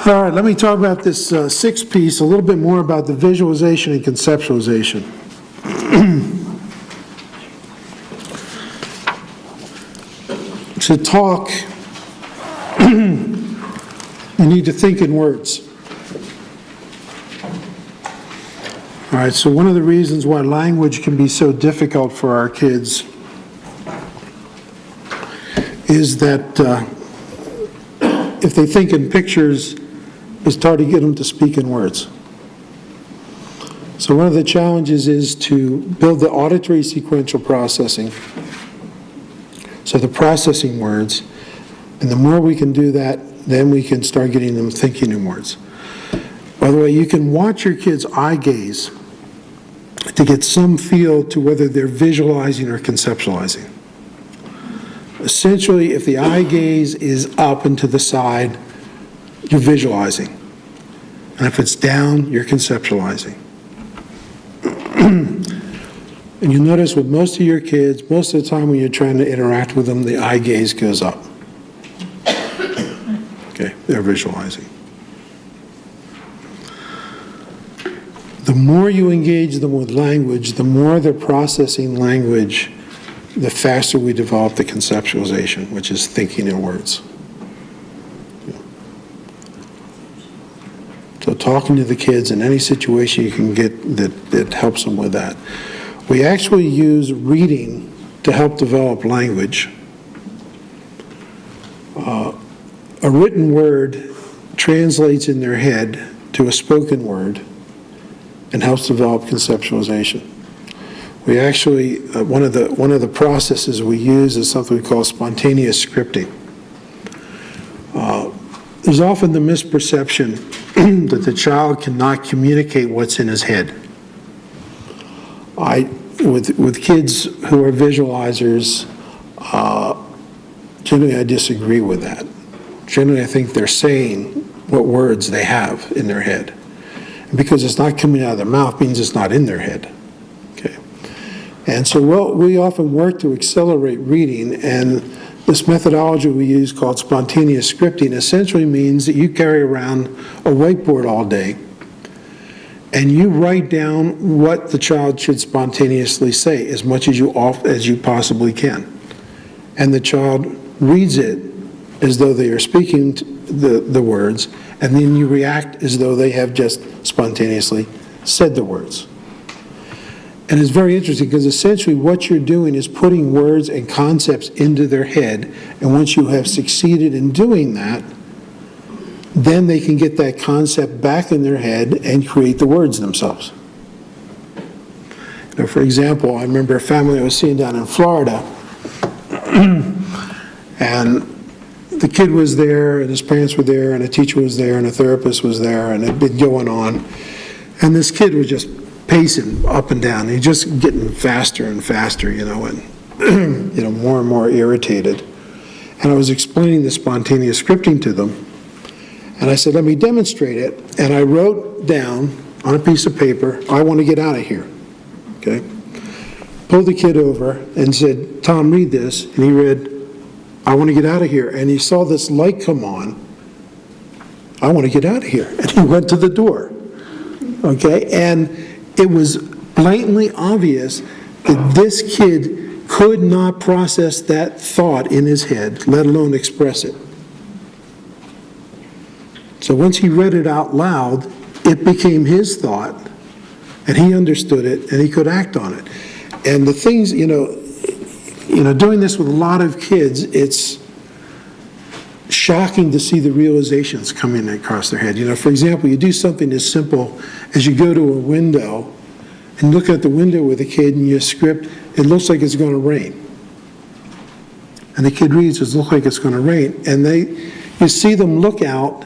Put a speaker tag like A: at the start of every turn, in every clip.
A: All right, let me talk about this sixth piece, a little bit more about the visualization and conceptualization. To talk, you need to think in words. All right, so one of the reasons why language can be so difficult for our kids is that if they think in pictures, it's hard to get them to speak in words. So one of the challenges is to build the auditory sequential processing, so the processing words, and the more we can do that, then we can start getting them thinking in words. By the way, you can watch your kids' eye gaze to get some feel to whether they're visualizing or conceptualizing. Essentially, if the eye gaze is up and to the side, you're visualizing. And if it's down, you're conceptualizing. And you notice with most of your kids, most of the time when you're trying to interact with them, the eye gaze goes up. Okay, they're visualizing. The more you engage them with language, the more they're processing language, the faster we develop the conceptualization, which is thinking in words. So talking to the kids in any situation you can get that helps them with that. We actually use reading to help develop language. A written word translates in their head to a spoken word and helps develop conceptualization. We actually, one of the processes we use is something we call spontaneous scripting. There's often the misperception that the child cannot communicate what's in his head. With kids who are visualizers, generally I disagree with that. Generally I think they're saying what words they have in their head. And because it's not coming out of their mouth means it's not in their head. Okay. And so we often work to accelerate reading, and this methodology we use called spontaneous scripting essentially means that you carry around a whiteboard all day and you write down what the child should spontaneously say as much as you possibly can. And the child reads it as though they are speaking the words, and then you react as though they have just spontaneously said the words. And it's very interesting because essentially what you're doing is putting words and concepts into their head, and once you have succeeded in doing that, then they can get that concept back in their head and create the words themselves. Now, for example, I remember a family I was seeing down in Florida, and the kid was there, and his parents were there, and a teacher was there, and a therapist was there, and it had been going on. And this kid was just pacing up and down. He's just getting faster and faster, and more and more irritated. And I was explaining the spontaneous scripting to them. And I said, let me demonstrate it. And I wrote down on a piece of paper, I want to get out of here. Okay? Pulled the kid over and said, Tom, read this. And he read, I want to get out of here. And he saw this light come on. I want to get out of here. And he went to the door. Okay? And it was blatantly obvious that this kid could not process that thought in his head, let alone express it. So once he read it out loud, it became his thought, and he understood it, and he could act on it. And the things, doing this with a lot of kids, it's shocking to see the realizations coming across their head. For example, you do something as simple as you go to a window and look at the window with a kid and you script, it looks like it's going to rain. And the kid reads, it looks like it's going to rain. And you see them look out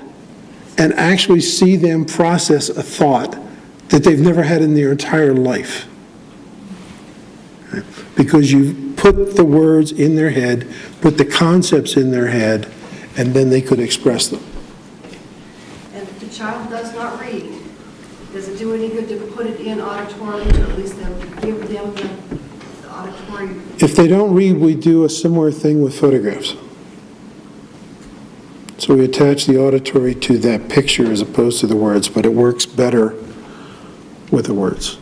A: and actually see them process a thought that they've never had in their entire life. Because you put the words in their head, put the concepts in their head, and then they could express them.
B: And if the child does not read, does it do any good to put it in auditory to at least give them the auditory? If
A: they don't read, we do a similar thing with photographs. So So we attach the auditory to that picture as opposed to the words, but it works better with the words.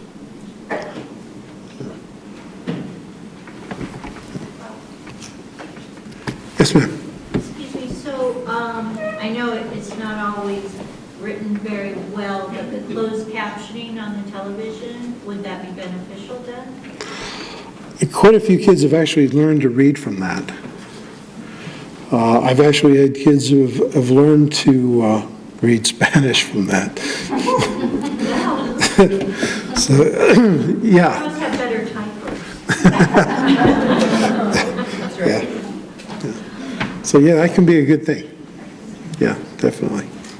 A: Yes, ma'am.
C: Excuse me, so I know it's not always written very well, but the closed captioning on the television, would that be beneficial then?
A: Quite a few kids have actually learned to read from that. I've actually had kids who have learned to read Spanish from that. So,
C: You
A: yeah.
C: must have better typers.
A: Yeah. So, yeah, that can be a good thing. Yeah, definitely.